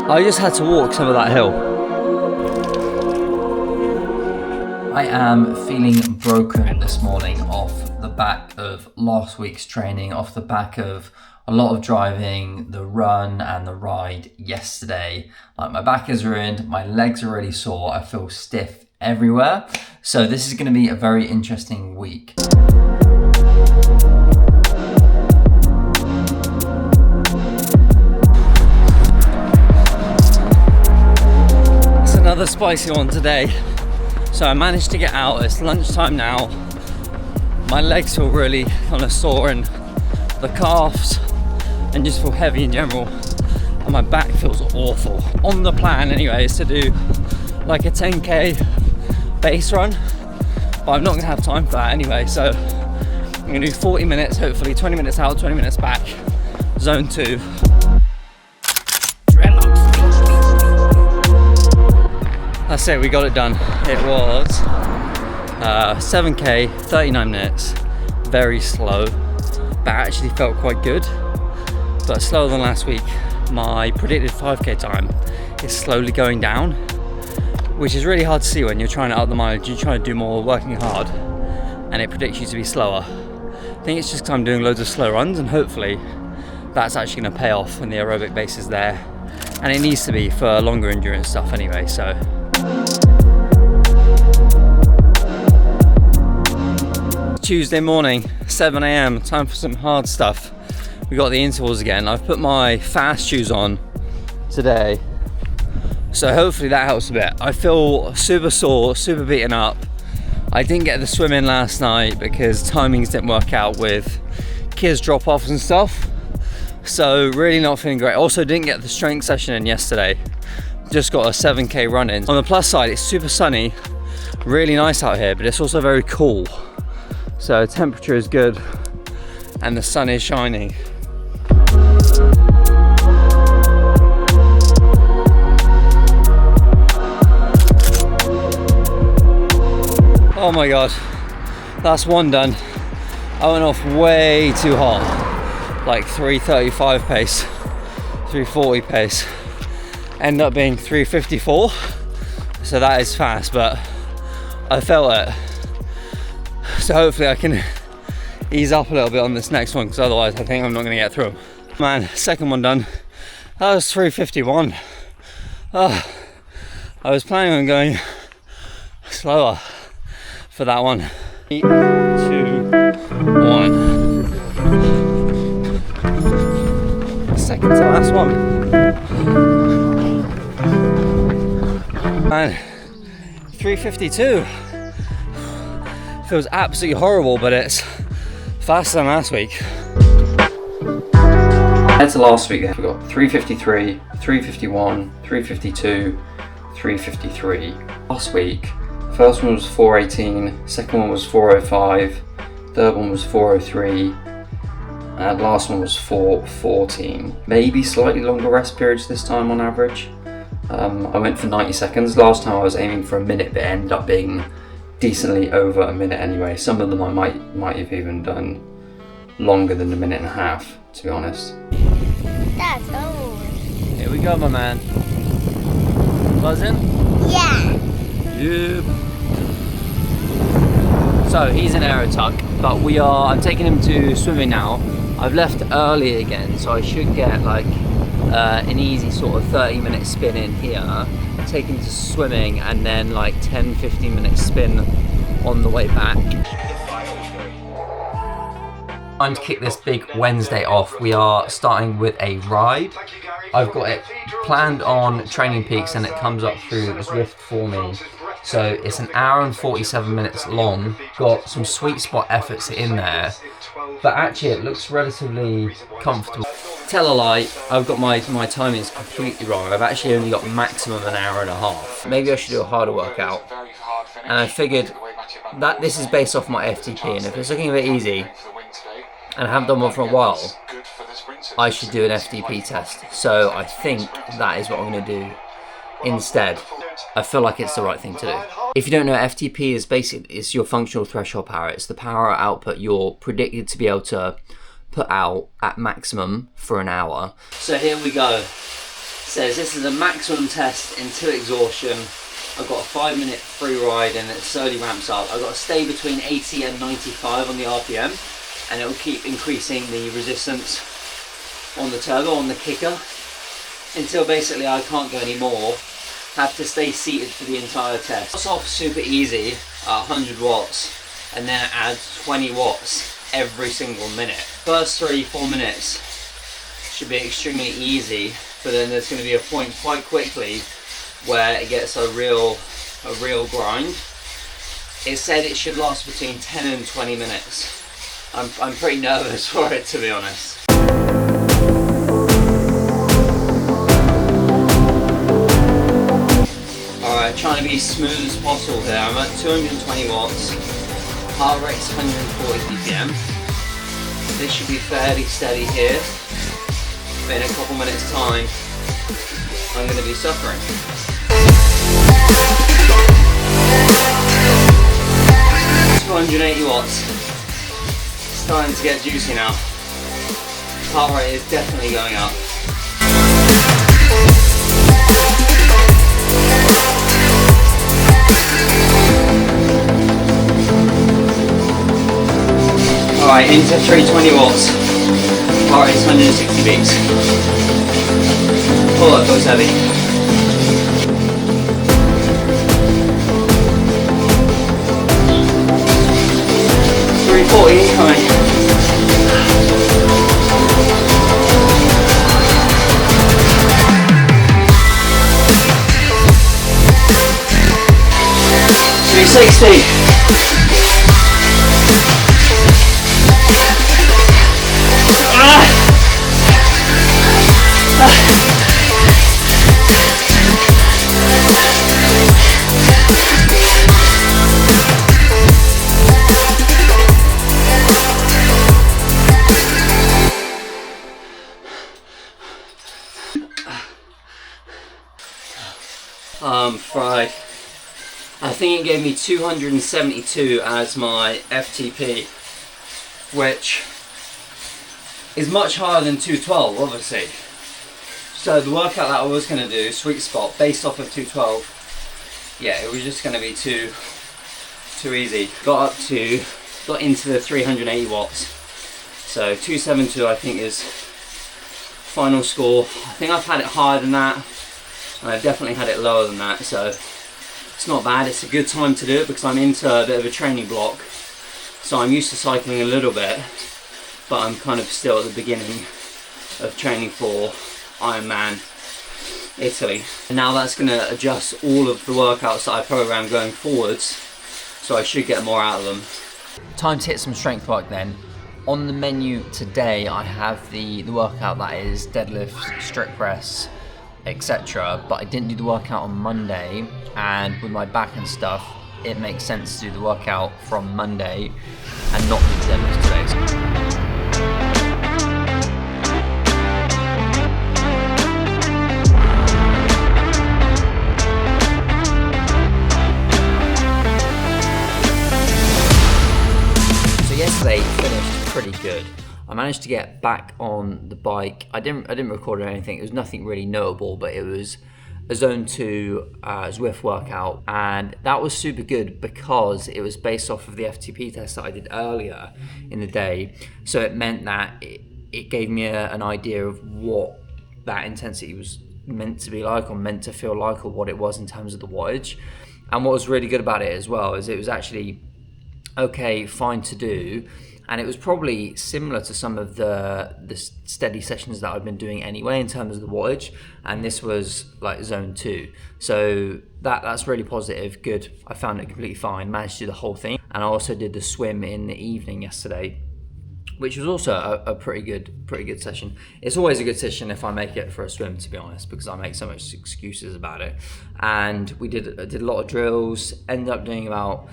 I just had to walk some of that hill. I am feeling broken this morning off the back of last week's training, off the back of a lot of driving, the run and the ride yesterday. Like, my back is ruined, my legs are really sore, I feel stiff everywhere. So this is going to be a very interesting week. It's another spicy one today. So I managed to get out. It's lunchtime now. My legs feel really kind of sore and the calves, and just feel heavy in general. And my back feels awful. On the plan anyway is to do like a 10k base run, but I'm not gonna have time for that anyway. So I'm gonna do 40 minutes, hopefully 20 minutes out, 20 minutes back, zone 2. That's it, we got it done. It was 7k, 39 minutes, very slow, but actually felt quite good, but slower than last week. My predicted 5k time is slowly going down, which is really hard to see when you're trying to up the mileage, you're trying to do more, working hard, and it predicts you to be slower. I think it's just because I'm doing loads of slow runs, and hopefully that's actually going to pay off when the aerobic base is there, and it needs to be for longer endurance stuff anyway. So Tuesday morning, 7 a.m, time for some hard stuff. We got the intervals again. I've put my fast shoes on today, so hopefully that helps a bit. I feel super sore, super beaten up. I didn't get the swim in last night because timings didn't work out with kids drop-offs and stuff, so really not feeling great. Also didn't get the strength session in yesterday, just got a 7k run in. On the plus side, it's super sunny, really nice out here, but it's also very cool. So temperature is good and the sun is shining. Oh my god, that's one done. I went off way too hot, like 3:35 pace, 3:40 pace. Ended up being 3:54, so that is fast, but I felt it. So hopefully I can ease up a little bit on this next one, because otherwise I think I'm not going to get through. Man, second one done. That was 3:51. I was planning on going slower for that one. 3, 2, 1. Second to last one. Man, 3:52. Feels absolutely horrible, but it's faster than last week. Compared to last week, we got 3:53, 3:51, 3:52, 3:53. Last week, first one was 4:18, second one was 4:05, third one was 4:03, and last one was 4:14. Maybe slightly longer rest periods this time on average. I went for 90 seconds. Last time I was aiming for a minute, but it ended up being decently over a minute anyway. Some of them I might have even done longer than a minute and a half, to be honest. That's old. Here we go, my man. Buzzing? Yeah. Yep. So he's in aerotuck, but I'm taking him to swimming now. I've left early again, so I should get like an easy sort of 30-minute spin in here, take him to swimming, and then like 10-15 minute spin on the way back. Time to kick this big Wednesday off. We are starting with a ride. I've got it planned on Training Peaks and it comes up through Zwift for me. So it's an hour and 47 minutes long. Got some sweet spot efforts in there, but actually it looks relatively comfortable. Tell a lie, I've got my timings completely wrong. I've actually only got maximum an hour and a half. Maybe I should do a harder workout. And I figured that this is based off my FTP, and if it's looking a bit easy, and I haven't done one for a while, I should do an FTP test. So I think that is what I'm going to do instead. I feel like it's the right thing to do. If you don't know, FTP is basically, it's your functional threshold power. It's the power output you're predicted to be able to put out at maximum for an hour. So here we go. It says this is a maximum test into exhaustion. I've got a 5-minute free ride and it slowly ramps up. I've got to stay between 80 and 95 on the RPM, and it will keep increasing the resistance on the turbo, on the kicker, until basically I can't go anymore. Have to stay seated for the entire test. Starts off super easy at 100 watts, and then it adds 20 watts every single minute. First 3-4 minutes should be extremely easy, but then there's going to be a point quite quickly where it gets a real grind. It said it should last between 10 and 20 minutes. I'm pretty nervous for it, to be honest. Alright, trying to be smooth as possible here. I'm at 220 watts. Heart rate's 140 BPM. This should be fairly steady here. But in a couple minutes time, I'm going to be suffering. 280 watts. Starting to get juicy now. Heart rate is definitely going up. Alright, into 320 watts. Heart rate is 160 beats. Oh, that goes heavy. 340 incoming. Fried. I think it gave me 272 as my FTP, which is much higher than 212, obviously. So the workout that I was going to do, sweet spot, based off of 212, yeah, it was just going to be too easy. Got into the 380 watts. So 272 I think is final score. I think I've had it higher than that, and I've definitely had it lower than that, so it's not bad. It's a good time to do it because I'm into a bit of a training block. So I'm used to cycling a little bit, but I'm kind of still at the beginning of training for Ironman Italy. And now that's going to adjust all of the workouts that I program going forwards, so I should get more out of them. Time to hit some strength work then. On the menu today I have the workout that is deadlifts, strict press, etc. But I didn't do the workout on Monday, and with my back and stuff, it makes sense to do the workout from Monday and not do the deadlifts today. Yesterday finished pretty good. I managed to get back on the bike. I didn't record or anything. It was nothing really notable, but it was a Zone 2 Zwift workout, and that was super good because it was based off of the FTP test that I did earlier in the day. So it meant that it gave me an idea of what that intensity was meant to be like, or meant to feel like, or what it was in terms of the wattage. And what was really good about it as well is it was actually okay, fine to do, and it was probably similar to some of the steady sessions that I've been doing anyway in terms of the wattage, and this was like Zone 2, so that's really positive. Good. I found it completely fine, managed to do the whole thing, and I also did the swim in the evening yesterday, which was also a pretty good session. It's always a good session if I make it for a swim, to be honest, because I make so much excuses about it. And we did a lot of drills, ended up doing about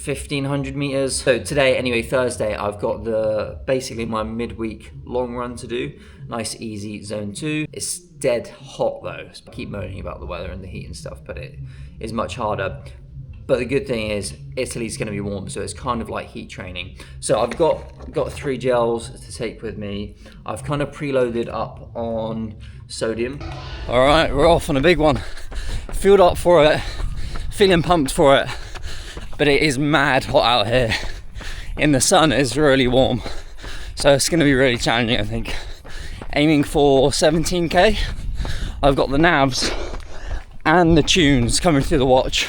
1,500 meters. So today, anyway, Thursday, I've got basically my midweek long run to do. Nice, easy Zone 2. It's dead hot though. So I keep moaning about the weather and the heat and stuff, but it is much harder. But the good thing is Italy's going to be warm, so it's kind of like heat training. So I've got 3 gels to take with me. I've kind of preloaded up on sodium. All right, we're off on a big one. Fueled up for it, feeling pumped for it, but it is mad hot out here. In the sun, it's really warm, so it's going to be really challenging, I think. Aiming for 17k. I've got the navs and the tunes coming through the watch.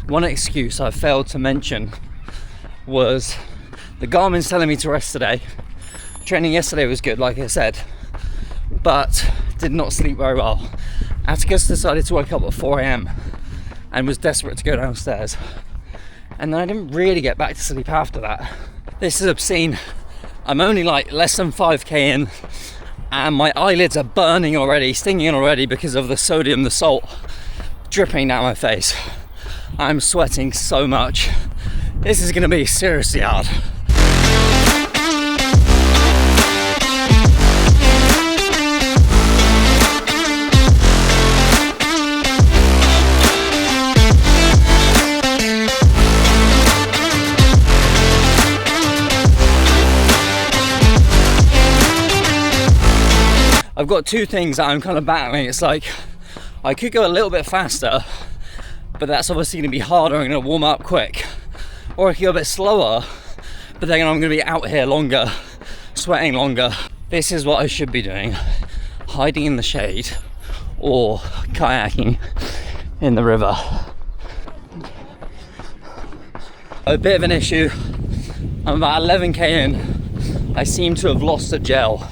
One excuse I failed to mention was the Garmin's telling me to rest today. Training yesterday was good, like I said, but did not sleep very well. Atticus decided to wake up at 4 a.m. and was desperate to go downstairs. And then I didn't really get back to sleep after that. This is obscene. I'm only like less than 5k in, and my eyelids are burning already, stinging already because of the sodium, the salt dripping down my face. I'm sweating so much. This is gonna be seriously hard. I've got 2 things that I'm kind of battling. It's like, I could go a little bit faster, but that's obviously going to be harder. I'm going to warm up quick. Or I could go a bit slower, but then I'm going to be out here longer, sweating longer. This is what I should be doing: hiding in the shade or kayaking in the river. A bit of an issue. I'm about 11k in. I seem to have lost a gel.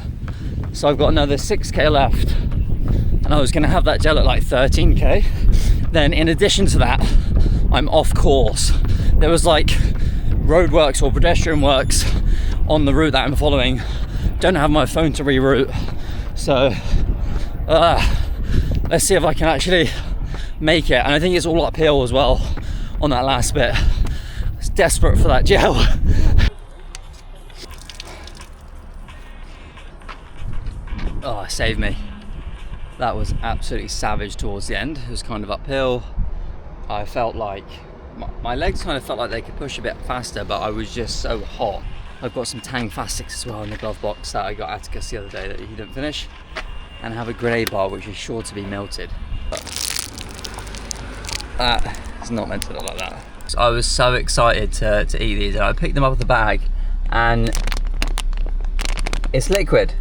So I've got another 6k left, and I was going to have that gel at like 13k. Then in addition to that, I'm off course. There was like roadworks or pedestrian works on the route that I'm following. Don't have my phone to reroute, so let's see if I can actually make it. And I think it's all uphill as well on that last bit. I was desperate for that gel. Oh, it saved me. That was absolutely savage towards the end. It was kind of uphill. I felt like my legs kind of felt like they could push a bit faster, but I was just so hot. I've got some Tang Fastics as well in the glove box that I got Atticus the other day that he didn't finish, and I have a grenade bar which is sure to be melted. But that is not meant to look like that. So I was so excited to eat these, and I picked them up with the bag, and it's liquid.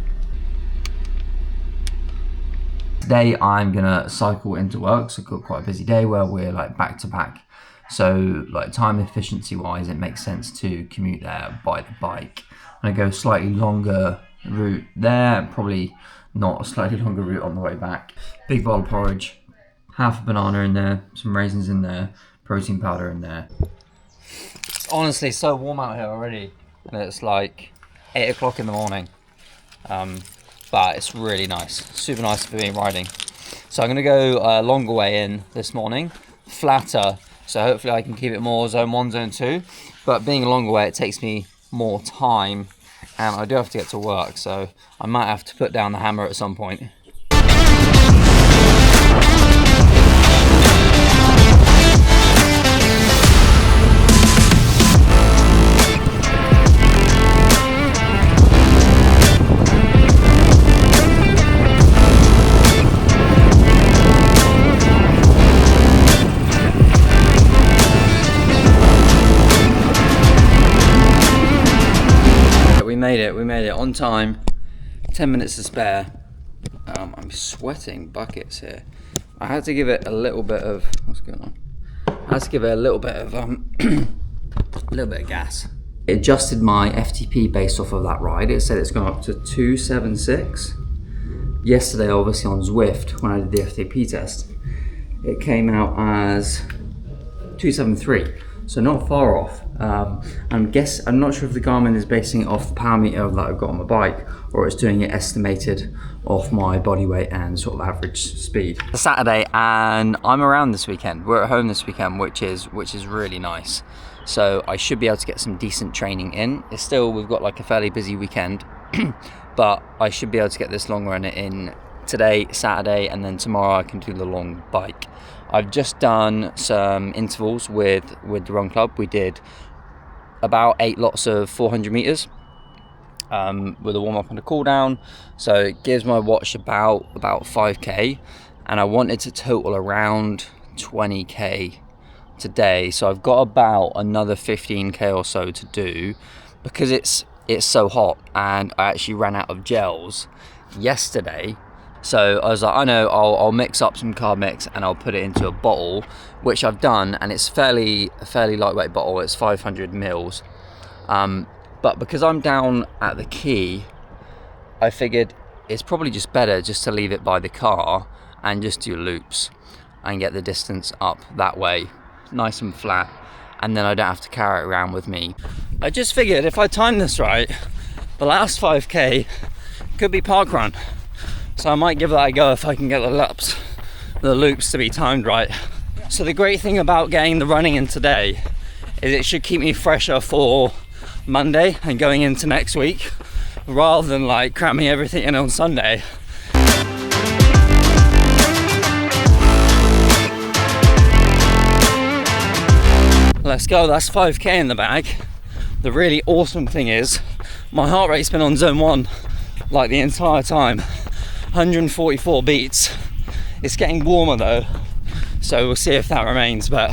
Today I'm gonna cycle into work, so I've got quite a busy day where we're like back to back. So like time efficiency wise, it makes sense to commute there by the bike. I'm gonna go slightly longer route there, probably not a slightly longer route on the way back. Big bowl of porridge, half a banana in there, some raisins in there, protein powder in there. It's honestly so warm out here already, and it's like 8 o'clock in the morning. But it's really nice, super nice for me riding. So I'm gonna go a longer way in this morning, flatter, so hopefully I can keep it more zone 1, zone 2. But being a longer way, it takes me more time, and I do have to get to work, so I might have to put down the hammer at some point. We made it on time, 10 minutes to spare. I'm sweating buckets here. I had to give it a little bit of, what's going on? I had to give it a little bit of, gas. It adjusted my FTP based off of that ride. It said it's gone up to 276. Yesterday, obviously on Zwift, when I did the FTP test, it came out as 273. So not far off. I'm not sure if the Garmin is basing it off the power meter that I've got on my bike, or it's doing it estimated off my body weight and sort of average speed. It's Saturday, and I'm around this weekend. We're at home this weekend, which is really nice. So I should be able to get some decent training in. We've got like a fairly busy weekend, but I should be able to get this long run in today, Saturday, and then tomorrow I can do the long bike. I've just done some intervals with the run club. We did about 8 lots of 400 meters with a warm up and a cool down. So it gives my watch about 5k, and I wanted to total around 20k today. So I've got about another 15k or so to do because it's so hot, and I actually ran out of gels yesterday. So I was like, I know, I'll mix up some carb mix and I'll put it into a bottle, which I've done, and it's a fairly lightweight bottle. It's 500 mils. But because I'm down at the quay, I figured it's probably just better just to leave it by the car and just do loops and get the distance up that way, nice and flat, and then I don't have to carry it around with me. I just figured if I time this right, the last 5k could be parkrun. So I might give that a go if I can get the loops to be timed right. So the great thing about getting the running in today is it should keep me fresher for Monday and going into next week, rather than like cramming everything in on Sunday. Let's go, that's 5k in the bag. The really awesome thing is my heart rate's been on zone 1 like the entire time. 144 beats. It's getting warmer though, so we'll see if that remains, but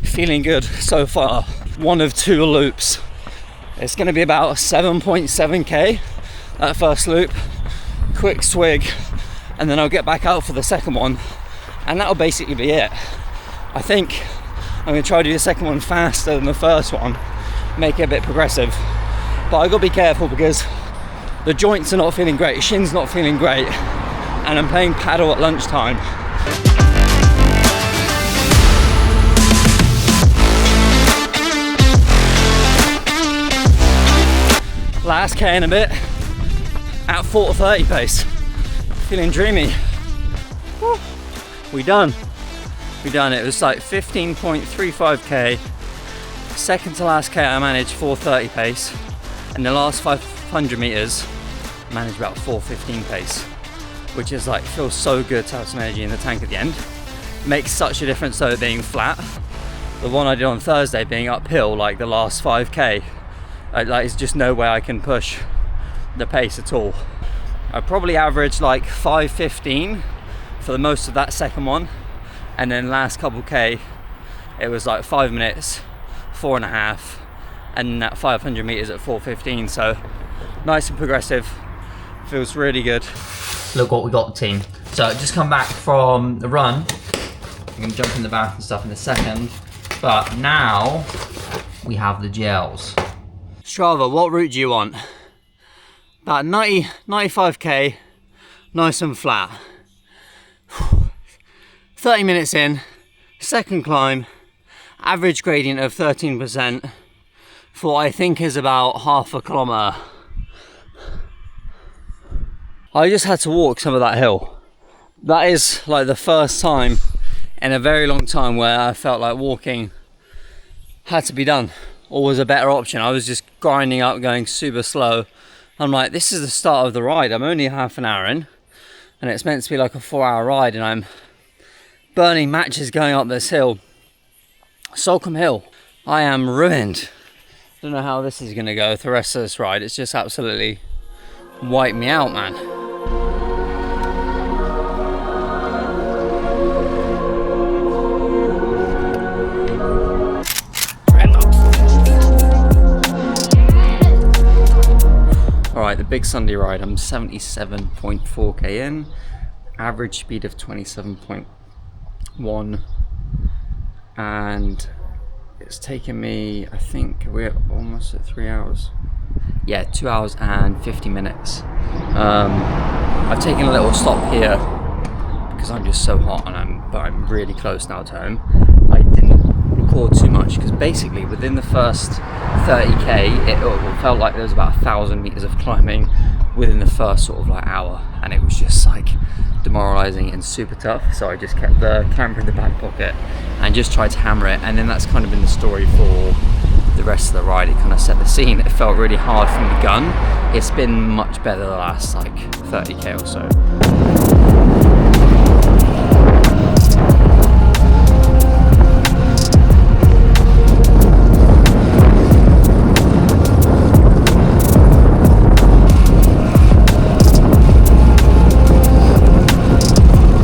feeling good so far. One of 2 loops. It's going to be about 7.7k that first loop, quick swig, and then I'll get back out for the second one, and that'll basically be it. I think I'm going to try to do the second one faster than the first one, make it a bit progressive, but I got to be careful because the joints are not feeling great, shin's not feeling great, and I'm playing paddle at lunchtime. Last K in a bit, at 4:30 pace, feeling dreamy. Woo. We done. It was like 15.35k. Second to last K I managed 4:30 pace, and the last 500 meters I managed about 4:15 pace, which is like, feels so good to have some energy in the tank at the end. Makes such a difference though being flat. The one I did on Thursday being uphill, like the last 5k, like there's just no way I can push the pace at all. I probably averaged like 5:15 for the most of that second one, and then last couple k it was like 5 minutes, 4.5, and that 500 meters at 4:15. So nice and progressive, feels really good. Look what we got, the team. So just come back from the run. I'm gonna jump in the bath and stuff in a second, but now we have the gels. Strava, what route do you want? About 95k, nice and flat. 30 minutes in, second climb, average gradient of 13% for what I think is about half a kilometre. I just had to walk some of that hill. That is like the first time in a very long time where I felt like walking had to be done, or was a better option. I was just grinding up, going super slow. I'm like, this is the start of the ride. I'm only half an hour in, and it's meant to be like a 4-hour ride, and I'm burning matches going up this hill. Salcombe Hill. I am ruined. Don't know how this is gonna go with the rest of this ride. It's just absolutely wiped me out, man. Alright, the big Sunday ride. I'm 77.4k in, average speed of 27.1, and it's taken me, I think we're almost at 3 hours. Yeah, 2 hours and 50 minutes. I've taken a little stop here because I'm just so hot, and I'm really close now to home. I didn't record too much because basically within the first 30k it felt like there was about 1,000 meters of climbing within the first sort of like hour, and it was just like demoralizing and super tough. So I just kept the camera in the back pocket and just tried to hammer it, and then that's kind of been the story for the rest of the ride. It kind of set the scene. It felt really hard from the gun. It's been much better the last like 30k or so.